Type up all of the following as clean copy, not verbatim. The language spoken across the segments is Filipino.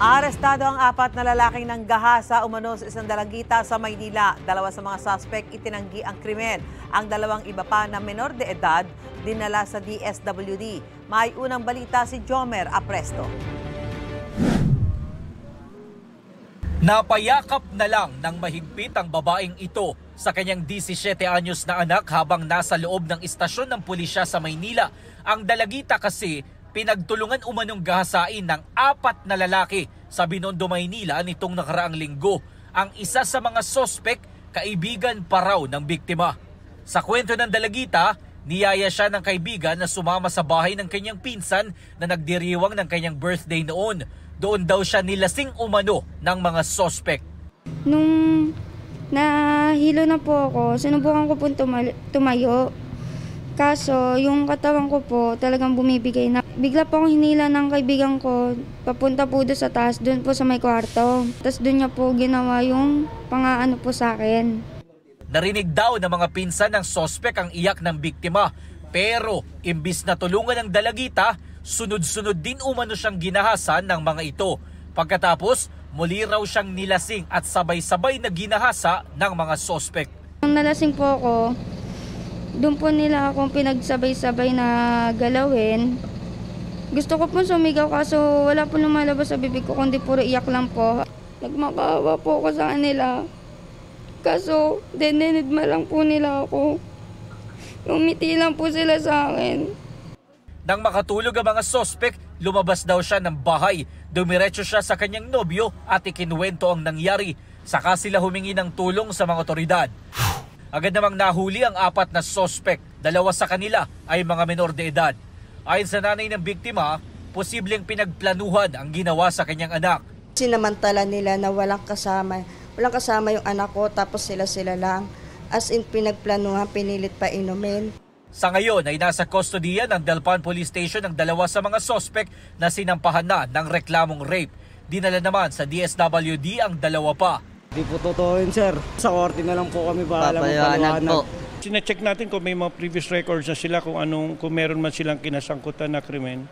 Arestado ang 4 na lalaking nanggahasa umano sa isang dalagita sa Maynila. 2 sa mga suspect itinanggi ang krimen. Ang 2 iba pa na menor de edad dinala sa DSWD. May unang balita si Jomer Apresto. Napayakap na lang ng mahigpit ang babaeng ito sa kanyang 17 anyos na anak habang nasa loob ng istasyon ng pulisya sa Maynila. Ang dalagita kasi pinagtulungan umanong gahasain ng 4 na lalaki sa Binondo, Maynila nitong nakaraang linggo. Ang isa sa mga sospek, kaibigan pa raw ng biktima. Sa kwento ng dalagita, niyaya siya ng kaibigan na sumama sa bahay ng kanyang pinsan na nagdiriwang ng kanyang birthday noon. Doon daw siya nilasing umano ng mga sospek. Nung nahilo na po ako, sinubukan ko po tumayo. Kaso, yung katawan ko po talagang bumibigay na. Bigla po akong hinila ng kaibigan ko, papunta po doon sa taas, doon po sa may kwarto. Tapos doon niya po ginawa yung pangaano po sa akin. Narinig daw ng mga pinsan ng sospek ang iyak ng biktima. Pero, imbis na tulungan ng dalagita, sunod-sunod din umano siyang ginahasan ng mga ito. Pagkatapos, muli raw siyang nilasing at sabay-sabay na ginahasa ng mga sospek. Nung nalasing po ako, doon po nila akong pinagsabay-sabay na galawin. Gusto ko po sumigaw kaso wala po lumalabas sa bibig ko kundi puro iyak lang po. Nagmakaawa po ako sa kanila. Kaso dinidma lang po nila ako. Umiti lang po sila sa akin. Nang makatulog ang mga sospek, lumabas daw siya ng bahay. Dumiretso siya sa kanyang nobyo at ikinuwento ang nangyari. Saka sila humingi ng tulong sa mga otoridad. Agad namang nahuli ang 4 na sospek. 2 sa kanila ay mga menor de edad. Ayon sa nanay ng biktima, posibleng pinagplanuhan ang ginawa sa kanyang anak. Sinamantala nila na walang kasama yung anak ko tapos sila lang. As in pinagplanuhan, pinilit pa inumin. Sa ngayon ay nasa kustodiya ng Delpan Police Station ang 2 sa mga sospek na sinampahan na ng reklamong rape. Dinala naman sa DSWD ang 2 pa. Di po totoo yun, sir. Sa korte na lang po kami Papaliwanag po. Sina-check natin kung may mga previous records na sila kung meron man silang kinasangkutan na krimen.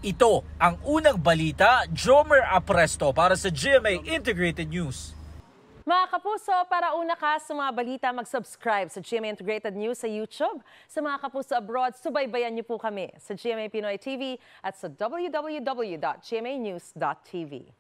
Ito ang unang balita, Jomer Apresto para sa GMA Integrated News. Mga kapuso, para una ka sa mga balita, mag-subscribe sa GMA Integrated News sa YouTube. Sa mga kapuso abroad, subaybayan niyo po kami sa GMA Pinoy TV at sa www.gmanews.tv.